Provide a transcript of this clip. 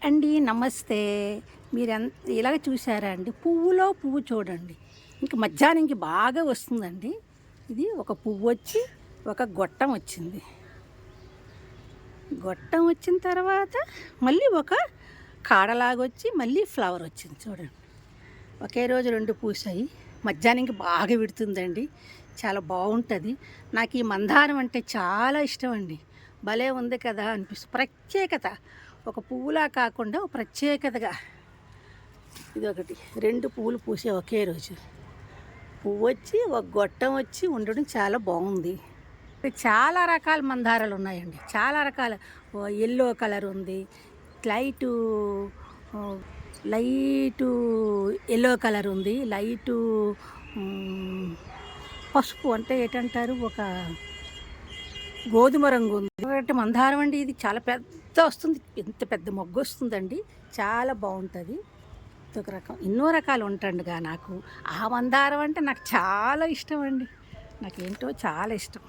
అండి, నమస్తే. ఇలాగ చూసారా అండి? పువ్వులో పువ్వు చూడండి. ఇంక మధ్యాహ్నంకి బాగా వస్తుందండి. ఇది ఒక పువ్వు వచ్చి ఒక గొట్టం వచ్చింది. గొట్టం వచ్చిన తర్వాత మళ్ళీ ఒక కాడలాగొచ్చి మళ్ళీ ఫ్లవర్ వచ్చింది చూడండి. ఒకే రోజు 2 పూసాయి. మధ్యాహ్నంకి బాగా విడుతుందండి. చాలా బాగుంటుంది. నాకు ఈ మందారం అంటే చాలా ఇష్టం అండి. భలే ఉంది కదా అనిపిస్తుంది. ప్రత్యేకత ఒక పువ్వులా కాకుండా ఒక ప్రత్యేకతగా ఇది ఒకటి 2 పువ్వులు పూసే ఒకే రోజు. పువ్వు వచ్చి ఒక గొట్టం వచ్చి ఉండడం చాలా బాగుంది. చాలా రకాల మందారాలు ఉన్నాయండి. చాలా రకాల ఎల్లో కలర్ ఉంది, లైటు లైటు ఎల్లో కలర్ ఉంది, లైటు పసుపు అంటే ఏంటంటారు, ఒక గోధుమ రంగు ఉంది. ఒకటి మందారం అండి. ఇది చాలా పెద్ద వస్తుంది. ఎంత పెద్ద మొగ్గు వస్తుందండి. చాలా బాగుంటుంది. ఒక రకం ఎన్నో రకాలు ఉంటాండిగా. నాకు ఆ మందారం అంటే నాకు చాలా ఇష్టం అండి. నాకేంటో చాలా ఇష్టం.